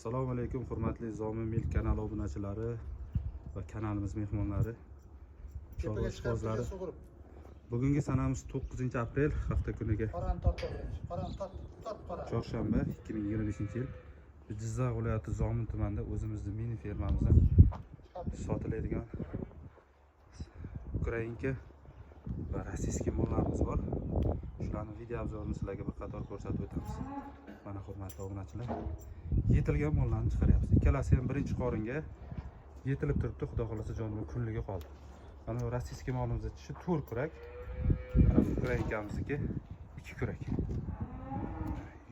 Assalomu alaykum hurmatli Zomin Milk kanali obunachilari va kanalimiz mehmonlari, chorva ishqibozlari. Bugungi sanamiz 9-aprel hafta kuniga chorshanba 2025-yil. Jizzax viloyati Zomin tumanida o'zimizning mini fermamizda sotiladigan Ukrainka va rossiyskiy mollarimiz bor. Shularning video obzorini sizlarga bir qator ko'rsatib o'tamiz. Mana hurmatli obunachilar, yetilgan mollarni chiqaryapmiz. Ikkalasi ham birinchi qoringa yetilib turibdi. Xudo xolasa jonivor kunligi qoldi. Mana rossiyskiy molimizning tishi 4 kurak. Mana Ukrainkamizniki 2 kurak.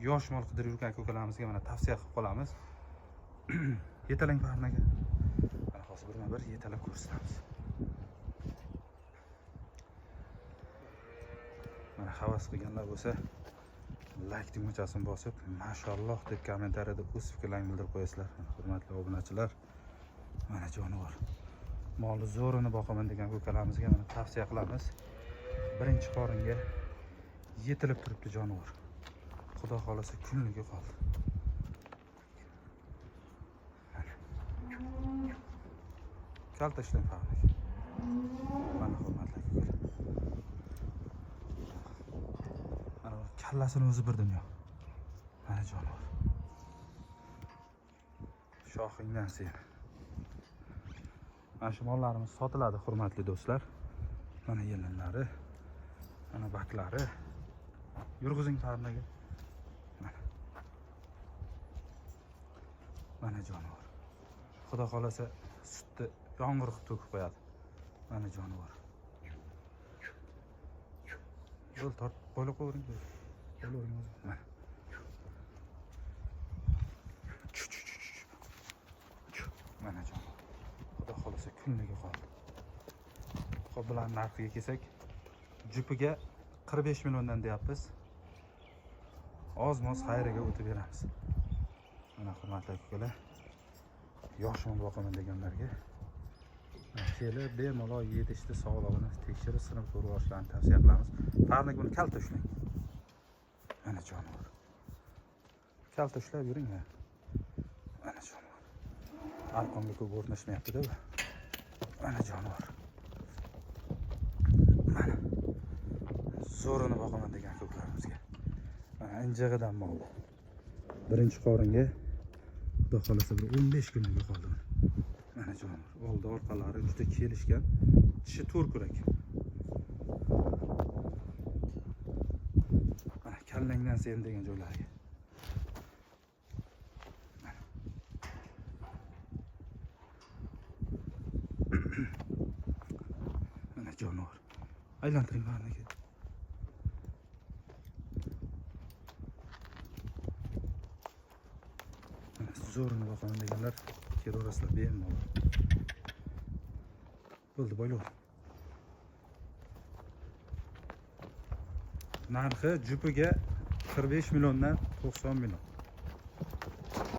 Yosh mol qidirib yurgan ko'kalarimizga mana tavsiya qilib qolamiz. Yetalang farnaga. Mana hozir birma-bir yetalab ko'rsatamiz. Mana havas qilganlar bo'lsa, like tugmachasini bosib, mashalloh deb kommentariyada o'z fikrlaringizni bildirib qo'yasizlar. Hurmatli obunachilar, mana jonivor. Moli zo'rini boqaman degan ko'kalarimizga mana tavsiya qilamiz. Birinchi qoringa yetilib turibdi jonivor. Xudo xolasa kunligi qoldi. Kalta ishlang farnaga. Mana hurmatli ko'klar. Kallasini o'zi bir dunyo. Mana jonivor. Shoxingdan sen. Mana shu mollarimiz sotiladi hurmatli do'stlar. Mana yelinlari, mana baklari. Yurg'izing farnaga. Mana jonivor. Xudo xolasa sutni yomg'ir qilib to'kib qo'yadi. Mana jonivor. Yo'l tort, qo'yib qo'ying. Mana jonivor. Xudo xolasa kunligi qoldi. Xo'p, bularning narxiga kelsak, jupiga 45 milliondan deyapmiz. Oz-moz xayriga o'tib beramiz. Mana hurmatli akalar, yosh mol boqaman deganlarga kelib bemalol yetishdi, sog'lig'ini tekshirib, sinab ko'rib olishlarini tavsiya qilamiz. Farnaga buni kalta ushlang. Mana jonivor. Kalta ushlab yuring. Mana jonivor. Arqonga ko'p o'rnashmayapti-da bu. Mana jonivor. Mana zo'rini boqaman degan ko'klarimizga. Mana injig'idan mol. Birinchi qoringa xudo xolasa bir 15 kunga qoldi. Mana jonivor. Oldi orqalari juda kelishgan. Tishi 4 kurak. Mana kallangdan sen degan joylariga. Mana jonivor. Aylantiring farnaga. Zo'rini boqaman deganlar kelaverasizlar bemalol. Bo'ldi boylar. Narxi jupiga 45 milliondan 90 million.